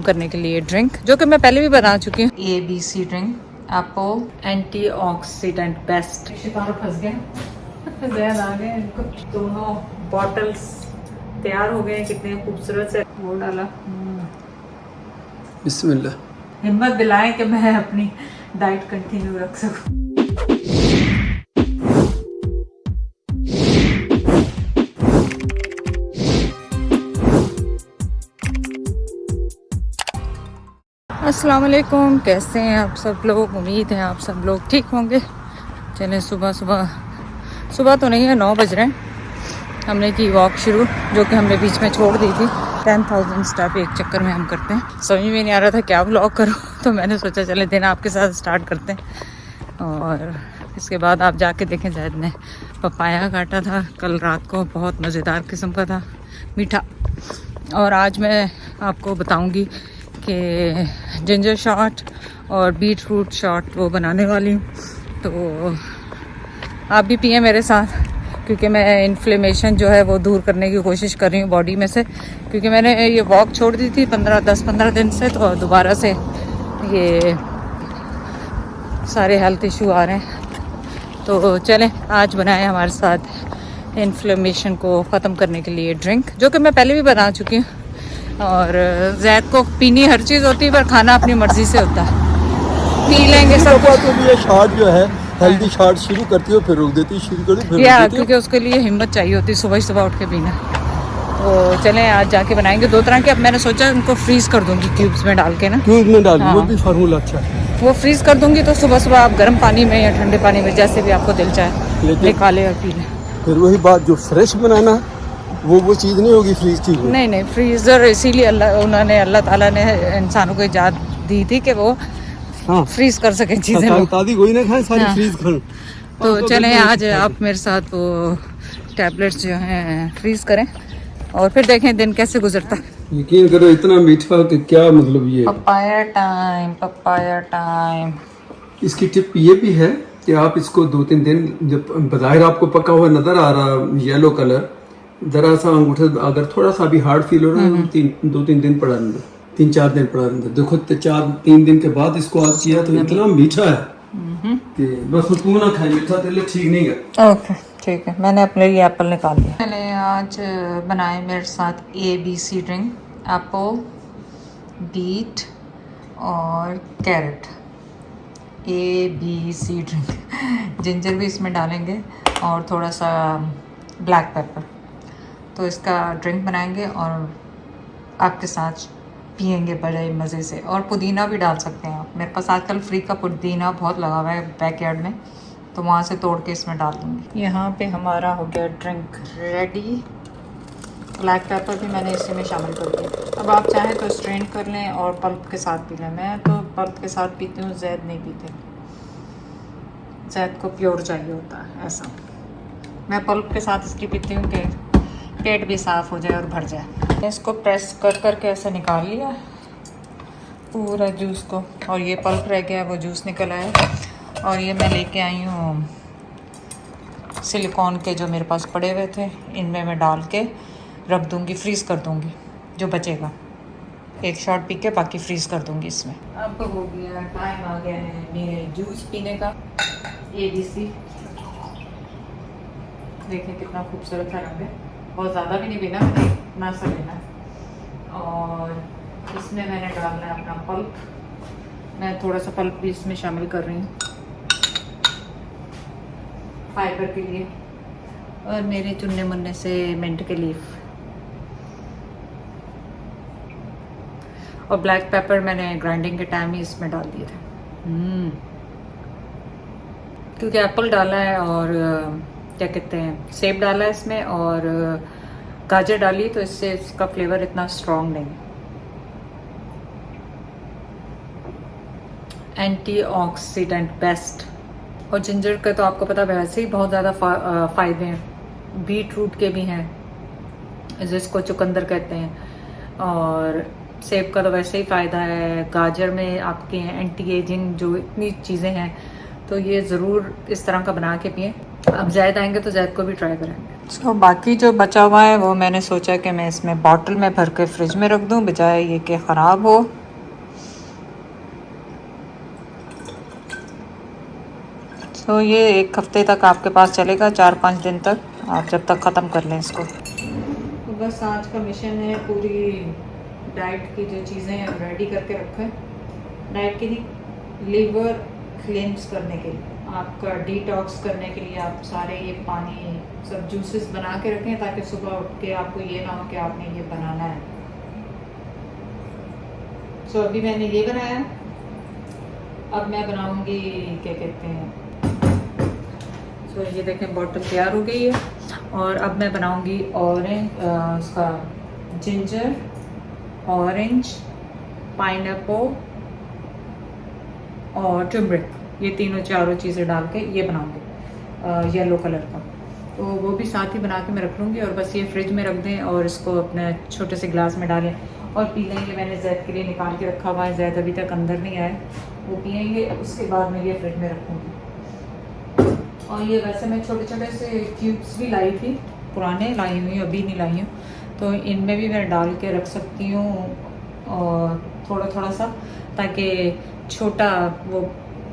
करने के लिए ड्रिंक, जो कि मैं पहले भी बना चुकी हूँ। ABC drink, Apple antioxidant best. फंस गया, जहन आ गए इनको। दोनों बॉटल्स तैयार हो गए, कितने खूबसूरत से वो डाला। बिस्मिल्लाह। हिम्मत दिलाएं कि मैं अपनी डाइट कंटिन्यू रख सकूं। अस्सलाम वालेकुम, कैसे हैं आप सब लोग? उम्मीद है आप सब लोग ठीक होंगे। चलें, सुबह तो नहीं है, 9 बज रहे हैं। हमने की वॉक शुरू, जो कि हमने बीच में छोड़ दी थी। 10,000 स्टेप एक चक्कर में हम करते हैं। समझ में नहीं आ रहा था क्या व्लॉग करूं, तो मैंने सोचा चले दिन आपके साथ स्टार्ट करते हैं। और इसके बाद आप जाके देखें, जैद ने पपाया काटा था कल रात को, बहुत मज़ेदार किस्म का था, मीठा। और आज मैं आपको बताऊंगी कि जिंजर शॉट और बीट रूट शॉट वो बनाने वाली हूँ। तो आप भी पिए मेरे साथ, क्योंकि मैं इन्फ्लेमेशन जो है वो दूर करने की कोशिश कर रही हूँ बॉडी में से। क्योंकि मैंने ये वॉक छोड़ दी थी 10-15 दिन से, तो दोबारा से ये सारे हेल्थ इशू आ रहे हैं। तो चलें, आज बनाए हमारे साथ इन्फ्लेमेशन को ख़त्म करने के लिए ड्रिंक, जो कि मैं पहले भी बना चुकी हूँ। और जैद को पीनी हर चीज़ होती है, पर खाना अपनी मर्ज़ी से होता है। पी लेंगे सब कुछ। तो ये शॉट जो है हेल्दी शॉट शुरू करती हो, फिर रोक देती, शुरू करती फिर या रोक देती। क्योंकि उसके लिए हिम्मत चाहिए होती है सुबह उठ के पीना। तो चलें, आज जाके बनाएंगे 2 तरह के। अब मैंने सोचा उनको फ्रीज़ कर दूंगी क्यूब्स में डाल के ना। क्यूब में डाल, हाँ। वो भी फार्मूला अच्छा है। वो फ्रीज़ कर दूंगी, तो सुबह आप गर्म पानी में या ठंडे पानी में, जैसे भी आपको दिल चाहे, लेकिन निकाले और पी लें। फिर वही बात, जो फ्रेश बनाना वो चीज़ नहीं होगी फ्रीज की। नहीं, फ्रीज़र इसीलिए अल्लाह ताला ने इंसानों को इजाज़त दी थी कि वो हाँ, फ्रीज़ कर सकें चीज़ें। ताज़ी कोई ना खाए, सारी हाँ। फ्रीज खाएं। तो चलें, आज आप मेरे साथ वो टैबलेट्स जो हैं फ्रीज़ करें, और फिर देखें दिन कैसे गुजरता है। यकीन करो, इतना मीठा कि क्या मतलब। ये पपाया टाइम। इसकी टिप ये भी है कि आप इसको 2-3 दिन, जब बाहर आपको पका हुआ नजर आ रहा येलो कलर, जरा सा अंगूठे अगर थोड़ा सा भी हार्ड फील हो रहा है, 2-3 दिन पड़ा रहने दो, 3-4 दिन पड़ा रहने दो। देखो 4-3 दिन के बाद इसको आज किया तो इतना मीठा है कि बस तू ना खाए, मीठा तेरे लिए ठीक नहीं है। ओके, ठीक है, मैंने अपने लिए एप्पल निकाल लिया। मैंने आज बनाए मेरे साथ ABC ड्रिंक, एप्पल, बीट और कैरेट। ABC drink. जिंजर भी इसमें डालेंगे और थोड़ा सा ब्लैक पेपर। तो इसका ड्रिंक बनाएंगे और आपके साथ पियेंगे बड़े मज़े से। और पुदीना भी डाल सकते हैं आप। मेरे पास आजकल फ्री का पुदीना बहुत लगा हुआ है बैकयार्ड में, तो वहाँ से तोड़ के इसमें डाल दूँगी। यहाँ पे हमारा हो गया ड्रिंक रेडी। ब्लैक पेपर भी मैंने इसी में शामिल कर दिया। अब आप चाहें तो स्ट्रेन कर लें और पल्प के साथ पी लें। मैं तो पल्प के साथ पीती हूँ, जैद नहीं पीते। जैद को प्योर चाहिए होता है ऐसा। मैं पल्प के साथ इसलिए पीती हूँ कि पेट भी साफ़ हो जाए और भर जाए। इसको प्रेस कर ऐसे निकाल लिया पूरा जूस को, और ये पल्प रह गया, वो जूस निकल आया। और ये मैं लेके आई हूँ सिलिकॉन के, जो मेरे पास पड़े हुए थे, इनमें मैं डाल के रख दूँगी, फ्रीज़ कर दूँगी जो बचेगा। एक शॉट पी के बाकी फ्रीज़ कर दूँगी इसमें। अब हो गया, टाइम आ गया है मेरे जूस पीने का। ABC देखिए कितना खूबसूरत रंग है। बहुत ज़्यादा भी नहीं पीना, इतना सा लेना। और इसमें मैंने डालना है अपना पल्प। मैं थोड़ा सा पल्प भी इसमें शामिल कर रही हूँ फाइबर के लिए, और मेरे चुनने मुन्ने से मिंट के लीफ। और ब्लैक पेपर मैंने ग्राइंडिंग के टाइम ही इसमें डाल दिए थे, क्योंकि एप्पल डाला है और क्या कहते हैं, सेब डाला है इसमें, और गाजर डाली, तो इससे इसका फ्लेवर इतना स्ट्रॉन्ग नहीं। Antioxidant best. और जिंजर का तो आपको पता है वैसे ही बहुत ज़्यादा फ़ायदे हैं। बीट रूट के भी हैं, जिसको चुकंदर कहते हैं, और सेब का तो वैसे ही फ़ायदा है। गाजर में आपके एंटी एजिंग जो इतनी चीज़ें हैं, तो ये ज़रूर इस तरह का बना के पिएं। अब जैद आएंगे तो जैद को भी ट्राई करेंगे। तो बाकी जो बचा हुआ है वो मैंने सोचा कि मैं इसमें बॉटल में भर के फ्रिज में रख दूं बजाय ये कि ख़राब हो। तो ये 1 हफ्ते तक आपके पास चलेगा, 4-5 दिन तक आप जब तक ख़त्म कर लें इसको। तो बस आज का मिशन है पूरी डाइट की जो चीज़ें हैं रेडी करके रखा है। डाइट की लीवर क्लेंस करने के लिए, आपका डिटॉक्स करने के लिए आप सारे ये पानी सब जूसेस बना के रखें ताकि सुबह उठ के आपको ये ना हो कि आपने ये बनाना है। सो अभी मैंने ये बनाया, अब मैं बनाऊंगी क्या कहते हैं, तो ये देखें बॉटल तैयार हो गई है। और अब मैं बनाऊंगी ऑरेंज, उसका जिंजर, ऑरेंज, पाइनएप्पल और टर्मरिक, ये तीनों चारों चीज़ें डाल के ये बनाऊंगी येलो कलर का। तो वो भी साथ ही बना के मैं रख लूँगी और बस ये फ्रिज में रख दें और इसको अपने छोटे से गिलास में डालें और पी लेंगे। मैंने जैद के लिए निकाल के रखा हुआ है, जैद अभी तक अंदर नहीं आया, वो पियेंगे। उसके बाद मैं ये फ्रिज में रखूँगी। और ये वैसे मैं छोटे छोटे से क्यूब्स भी लाई थी, पुराने लाई हुई, अभी नहीं लाई हूँ, तो इनमें भी मैं डाल के रख सकती हूँ और थोड़ा थोड़ा सा, ताकि छोटा वो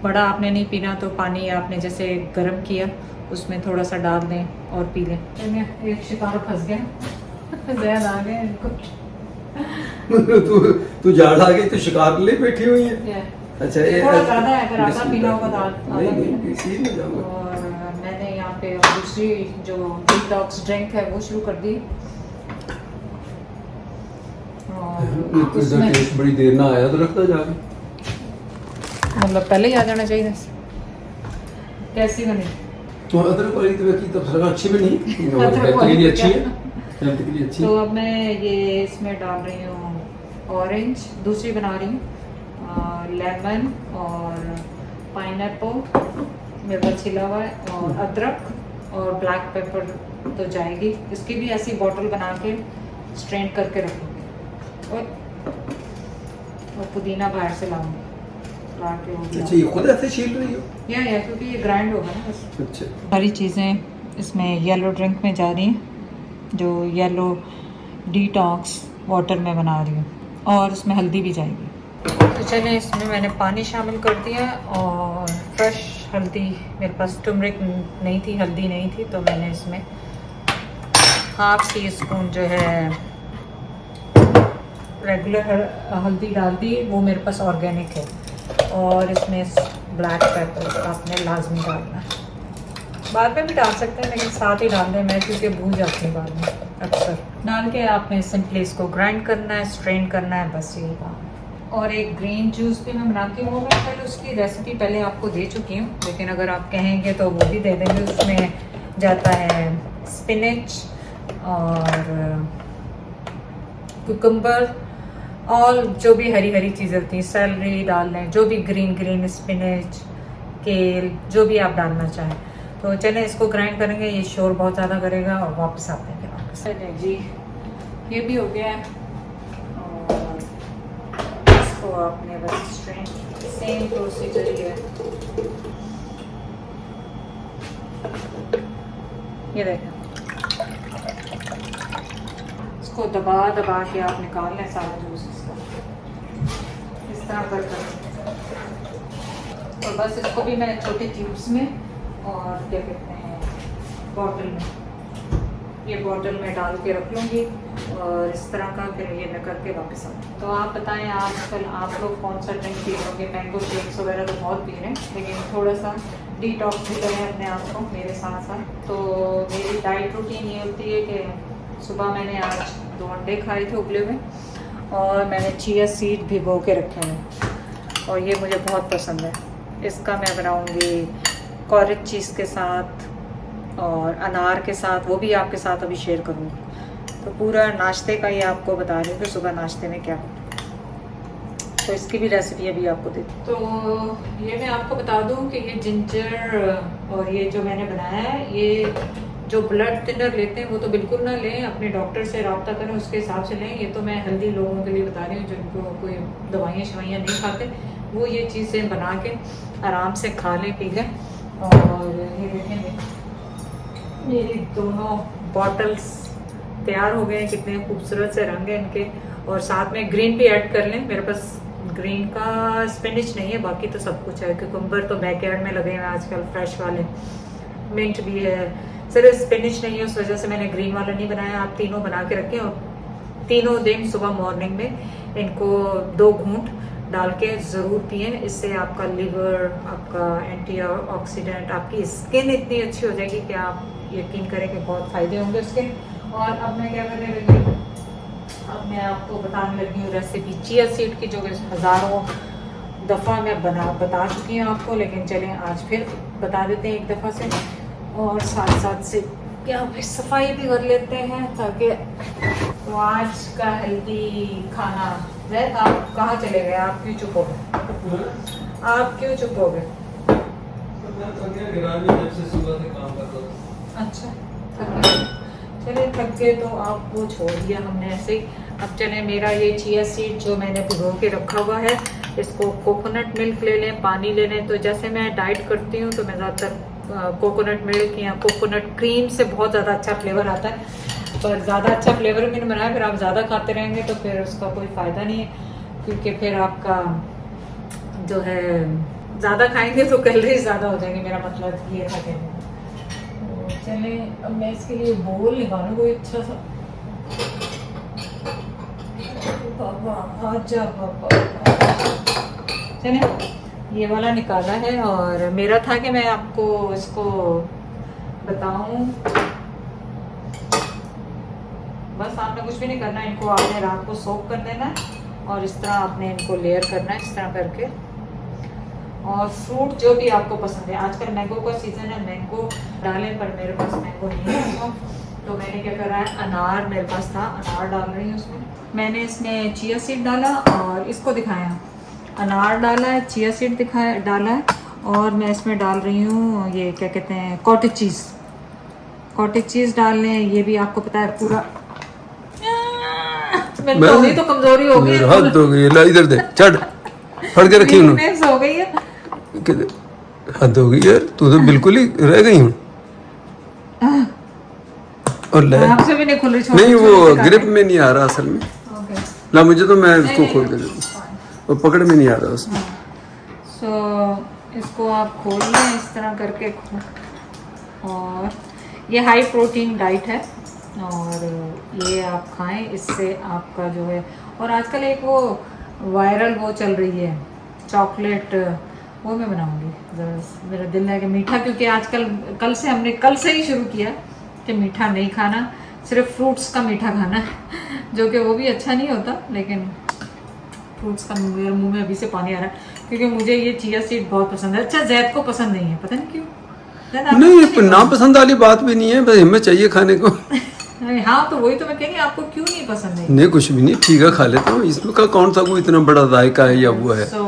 बड़ा आपने नहीं पीना तो पानी आपने जैसे गर्म किया उसमें थोड़ा सा डाल दें और पी लें। एक शिकार फंस गया जैद आ गए इनको तू झाड़ आ गई तो शिकार ले बैठी हुई है। अच्छा ये थोड़ा ज़्यादा है, अगर आधा पीना होगा तो आधा नहीं इसी में जाऊंगा। और मैंने यहाँ पे दूसरी जो डिटॉक्स ड्रिंक है वो शुरू कर दी और उसमें टेस्ट बड़ी देर ना आया तो रखता जाके, मतलब पहले ही आ जाना चाहिए। कैसी बनी? तो अदरक वाली तो की तब सरकार अच्छी बनी, हेल्थ के लिए अच्छी है, हेल्थ के लिए अच्छी। तो अब मैं ये इसमें डाल रही हूँ ऑरेंज, दूसरी बना रही हूँ, लेमन और पाइनएप्पल मेरे पास छिला हुआ है, और अदरक और ब्लैक पेपर तो जाएगी। इसकी भी ऐसी बॉटल बना के स्ट्रेन करके रखूँगी और पुदीना बाहर से लाऊंगी। अच्छा ये खुद ऐसे छील रही हो? या क्योंकि ये ग्राइंड होगा ना बस। अच्छा सारी चीज़ें इसमें येलो ड्रिंक में जा रही हैं, जो येलो डिटॉक्स वाटर में बना रही हूँ, और इसमें हल्दी भी जाएगी। तो चलें, इसमें मैंने पानी शामिल कर दिया और फ्रेश हल्दी, मेरे पास टर्मरिक नहीं थी, हल्दी नहीं थी, तो मैंने इसमें 1/2 टीस्पून जो है रेगुलर हल्दी डाल दी, वो मेरे पास ऑर्गेनिक है। और इसमें ब्लैक पेपर आपने लाजमी डालना है, बाद में भी डाल सकते हैं लेकिन साथ ही डाल दें, मैं क्योंकि भूल जाती हूँ बाद में अक्सर। डाल के आपने सिंपली इसको ग्राइंड करना है, स्ट्रेन करना है, बस यही काम। और एक ग्रीन जूस भी मैं बनाती हूँ, मैं पहले उसकी रेसिपी पहले आपको दे चुकी हूँ, लेकिन अगर आप कहेंगे तो वो भी दे देंगे। उसमें जाता है स्पिनच और कुकम्बर और जो भी हरी हरी चीज़ें होती हैं, सेलरी डाल लें, जो भी ग्रीन स्पिनच, केल, जो भी आप डालना चाहें। तो चलें इसको ग्राइंड करेंगे, ये शोर बहुत ज़्यादा करेगा और वापस आते हैं वापस। चलें जी, ये भी हो गया है और इसको आपने बस स्ट्रेन, सेम प्रोसीजर ही है। ये देखें, इसको दबा दबा के आप निकाल लें सारा जूस इसका, इस तरह कर। और बस इसको भी मैं छोटे क्यूब्स में और क्या कहते हैं बॉटल में, ये बॉटल में डाल के रख लूँगी और इस तरह का फिर ये मैं करके वापस आऊँ। तो आप बताएं आजकल आप लोग कौन सा ड्रिंक पी रहे होंगे? मैंगो शेक्स वगैरह तो बहुत पी रहे हैं, लेकिन थोड़ा सा डिटॉक्स भी करें अपने आप को मेरे साथ साथ। तो मेरी डाइट रूटीन ये होती है कि सुबह मैंने आज 2 अंडे खाए थे उबले हुए और मैंने चिया सीड भिगो के रखे हैं और ये मुझे बहुत पसंद है। इसका मैं बनाऊँगी कॉरेज चीज़ के साथ और अनार के साथ, वो भी आपके साथ अभी शेयर करूँगी। तो पूरा नाश्ते का ही आपको बता रही हूँ कि सुबह नाश्ते में क्या, तो इसकी भी रेसिपी अभी आपको देती। तो ये मैं आपको बता दूँ कि ये जिंजर और ये जो मैंने बनाया है, ये जो ब्लड थिनर लेते हैं वो तो बिल्कुल ना लें, अपने डॉक्टर से रब्ता करें, उसके हिसाब से लें। ये तो मैं हेल्दी लोगों के लिए बता रही हूँ जिनको कोई दवाइयाँ शवाइयाँ नहीं खाते, वो ये चीज़ें बना के आराम से खा लें, पी लें। और ये देखेंगे मेरी दोनों बॉटल्स तैयार हो गए हैं, कितने खूबसूरत से रंग हैं इनके। और साथ में ग्रीन भी ऐड कर लें। मेरे पास ग्रीन का स्पिनिच नहीं है, बाकी तो सब कुछ है। कुकुम्बर तो बैकयार्ड में लगे हुए हैं आजकल फ्रेश वाले, मिंट भी है, सिर्फ स्पिनिच नहीं है, उस वजह से मैंने ग्रीन वाला नहीं बनाया। आप तीनों बना के रखें और तीनों दिन सुबह मॉर्निंग में इनको 2 घूंट डाल के ज़रूर पिए। इससे आपका लिवर, आपका एंटीऑक्सीडेंट, आपकी स्किन इतनी अच्छी हो जाएगी कि आप यकीन करें कि बहुत फ़ायदे होंगे उसके। और अब मैं क्या करने लगी हूँ, अब मैं आपको बताने लगी हूँ रेसिपी चिया सीड की, जो हज़ारों दफ़ा मैं बता चुकी हूँ आपको, लेकिन चलें आज फिर बता देते हैं एक दफ़ा से। और साथ साथ से क्या भाई सफाई भी कर लेते हैं, ताकि तो आज का हेल्दी खाना। जैद आप कहाँ चले गए, आप क्यों चुप हो गए? आप क्यों चुप हो गए? अच्छा चले, थक गए तो आप वो छोड़ दिया हमने ऐसे ही। अब चले, मेरा ये चिया सीड जो मैंने भिगो के रखा हुआ है, इसको कोकोनट मिल्क ले लें, पानी ले लें। तो जैसे मैं डाइट करती हूँ तो मैं ज़्यादातर कोकोनट मिल्क या कोकोनट क्रीम से बहुत ज़्यादा अच्छा फ्लेवर आता है, पर ज़्यादा अच्छा फ्लेवर मैंने बनाया। फिर आप ज़्यादा खाते रहेंगे तो फिर उसका कोई फ़ायदा नहीं है, क्योंकि फिर आपका जो है ज़्यादा खाएंगे तो कैलोरीज ज़्यादा हो जाएंगी, मेरा मतलब ये था कहने। तो चलें, अब मैं इसके लिए बोल निकालूँ कोई अच्छा सा। बाबा आजा बाबा, चलें ये वाला निकाला है। और मेरा था कि मैं आपको इसको बताऊं, बस आपने कुछ भी नहीं करना, इनको आपने रात को सोक कर देना है और इस तरह आपने इनको लेयर करना है, इस तरह करके। और फ्रूट जो भी आपको पसंद है, आजकल मैंगो का सीज़न है, मैंगो डालें, पर मेरे पास मैंगो नहीं है तो मैंने क्या करा है, अनार मेरे पास था, अनार डाल रही हूँ उसमें। मैंने इसमें चिया सीड डाला और इसको दिखाया, अनार डाला है, चिया सीड दिखाया डाला है, और मैं इसमें डाल रही हूँ ये क्या कहते हैं, कॉटेज चीज़। कॉटेज चीज़ डाल लें, ये भी आपको पता है पूरा। मेरी तो कमजोरी हो गई है, हद हो गई, ला इधर दे, चढ़ फड़ के रखी उन्होंने, हो गई है, हद हो गई यार, तू तो बिल्कुल ही रह गई हूँ। और ले आपसे भी नहीं खुल रही, नहीं वो ग्रिप में नहीं आ रहा असल में। ला मुझे तो मैं इसको खोल के दूँ, वो पकड़ में नहीं आ रहा उसमें। सो इसको आप खोल लें इस तरह करके। और ये हाई प्रोटीन डाइट है और ये आप खाएं, इससे आपका जो है। और आजकल एक वो वायरल वो चल रही है चॉकलेट, वो मैं बनाऊंगी ज़रा, मेरा दिल है कि मीठा, क्योंकि आजकल हमने कल से ही शुरू किया कि मीठा नहीं खाना, सिर्फ फ्रूट्स का मीठा खाना है, जो कि वो भी अच्छा नहीं होता, लेकिन फ्रूट्स का मेरे मुंह में अभी से पानी आ रहा है, क्योंकि मुझे ये चिया सीड बहुत पसंद है। अच्छा जैद को पसंद नहीं है, पता नहीं क्यों। नहीं ना पसंद वाली बात भी नहीं है, बस हिम्मत चाहिए खाने को। हाँ तो वही तो मैं कह रही हूँ, आपको क्यों नहीं पसंद है? नहीं कुछ भी नहीं, ठीक है खा लेता हूँ, इसमें का कौन सा कोई इतना बड़ा जायका है या वो है। तो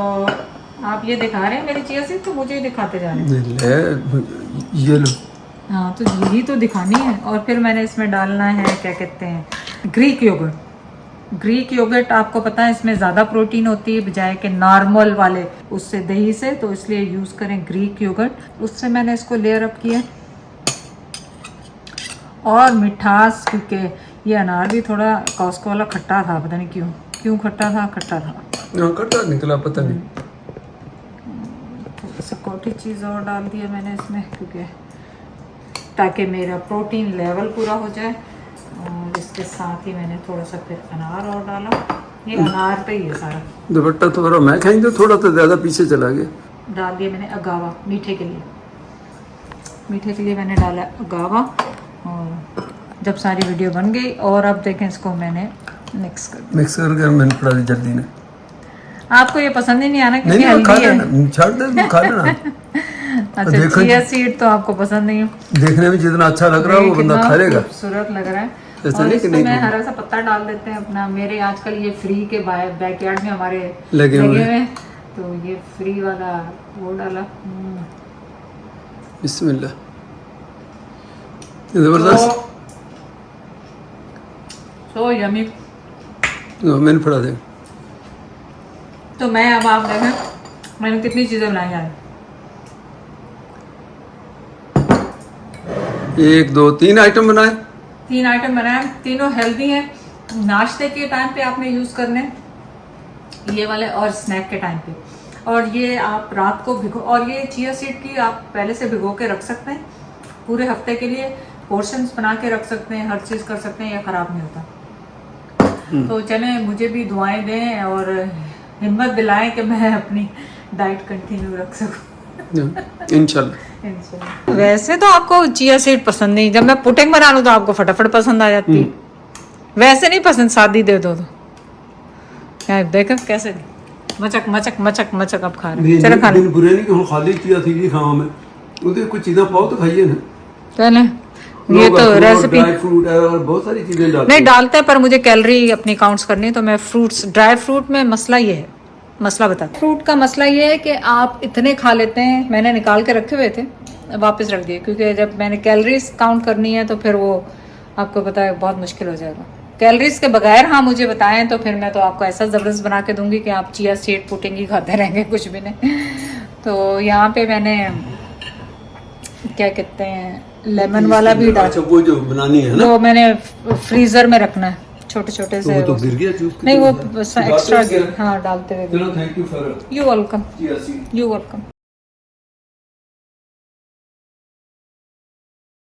आप ये दिखा रहे हैं मेरी चिया सीड, तो मुझे ही दिखाते जा रहे हैं। ले ये लो। हाँ तो यही तो दिखानी है। और फिर मैंने इसमें डालना है क्या कहते हैं, ग्रीक योगर्ट। ग्रीक योगर्ट आपको पता है इसमें ज़्यादा प्रोटीन होती है बजाय के नॉर्मल वाले उससे, दही से, तो इसलिए यूज़ करें ग्रीक योगर्ट। उससे मैंने इसको लेयर अप किया। और मिठास, क्योंकि ये अनार भी थोड़ा कॉस्को वाला खट्टा था, पता नहीं क्यों खट्टा था, खट्टा निकला पता नहीं। थोड़ा सा कॉटेज चीज़ और डाल दिया मैंने इसमें, क्योंकि ताकि मेरा प्रोटीन लेवल पूरा हो जाए। और इसके साथ ही मैंने थोड़ा सा फिर अनार और डाला, ये अनार पे ही है सारा। दुपट्टा थोड़ा मैं खाएंगे, थोड़ा तो ज़्यादा पीछे चला गया। डाल दिया मैंने अगावा, मीठे के लिए मैंने डाला अगावा। और जब सारी वीडियो बन गई, और अब देखें इसको मैंने मिक्स कर मैंने पड़ा जल्दी ने। आपको ये पसंद ही नहीं आना, क्योंकि नहीं खा हेल्दी है। लेना, छोड़ दे, खा लेना। अच्छा चिया सीड तो आपको पसंद नहीं है, देखने में जितना अच्छा लग रहा है वो बंदा खा लेगा, खूबसूरत लग रहा है। ऐसा और नहीं कि इसमें नहीं हरा सा पत्ता डाल देते हैं अपना। मेरे आजकल ये फ्री के बैकयार्ड में हमारे लगे हुए हैं, तो ये फ्री वाला वो डाला। बिस्मिल्लाह, जबरदस्त, सो यमी। मैंने पढ़ा दे। तो मैं अब आप देखें मैंने कितनी चीज़ें बनाई आज। 1 2 3 आइटम बनाए। 3 आइटम बनाए, तीनों हेल्दी हैं। नाश्ते के टाइम पे आपने यूज़ करने ये वाले, और स्नैक के टाइम पे। और ये आप रात को भिगो, और ये चिया सीड की आप पहले से भिगो के रख सकते हैं पूरे हफ्ते के लिए, पोर्शंस बना के रख सकते हैं, हर चीज़ कर सकते हैं, ये ख़राब नहीं होता। तो चलें, मुझे भी दुआएं दें और हिम्मत दिलाएं कि मैं अपनी डाइट कंटिन्यू रख सकूं। इंशाल्लाह। वैसे तो आपको चिया सीड पसंद नहीं, जब मैं पुडिंग बना लूं तो आपको फटाफट पसंद आ जाती है, वैसे नहीं पसंद, शादी दे दो तो क्या देखो कैसे मचक मचक मचक मचक आप खा रहे हैं। चलो खा लो। बुरे नहीं कि हम खाली चिया सीड ही खाओ, में उधर कुछ चीजें पाओ तो खाइए ना। चले, ये तो रेसिपी ड्राई फ्रूट है और बहुत सारी चीजें डालते नहीं डालते हैं, पर मुझे कैलोरी अपनी काउंट्स करनी है, तो मैं फ्रूट्स, ड्राई फ्रूट में मसला ये है, मसला बता, फ्रूट का मसला ये है कि आप इतने खा लेते हैं। मैंने निकाल के रखे हुए थे, वापस रख दिए, क्योंकि जब मैंने कैलोरीज काउंट करनी है तो फिर वो आपको पता है बहुत मुश्किल हो जाएगा। कैलोरीज के बगैर हाँ मुझे बताएं तो फिर मैं तो आपको ऐसा ज़बरदस्त बना के दूंगी कि आप चिया सीड पुडिंग ही खाते रहेंगे, कुछ भी नहीं। तो यहाँ पे मैंने क्या कहते हैं लेमन वाला भी डाल, अच्छा वो जो बनानी है ना, वो मैंने फ्रीजर में रखना है, छोटे छोटे से। तो गिर गया जूस नहीं वो एक्स्ट्रा हाँ डालते हुए। चलो thank you for you welcome, chia seed. You welcome.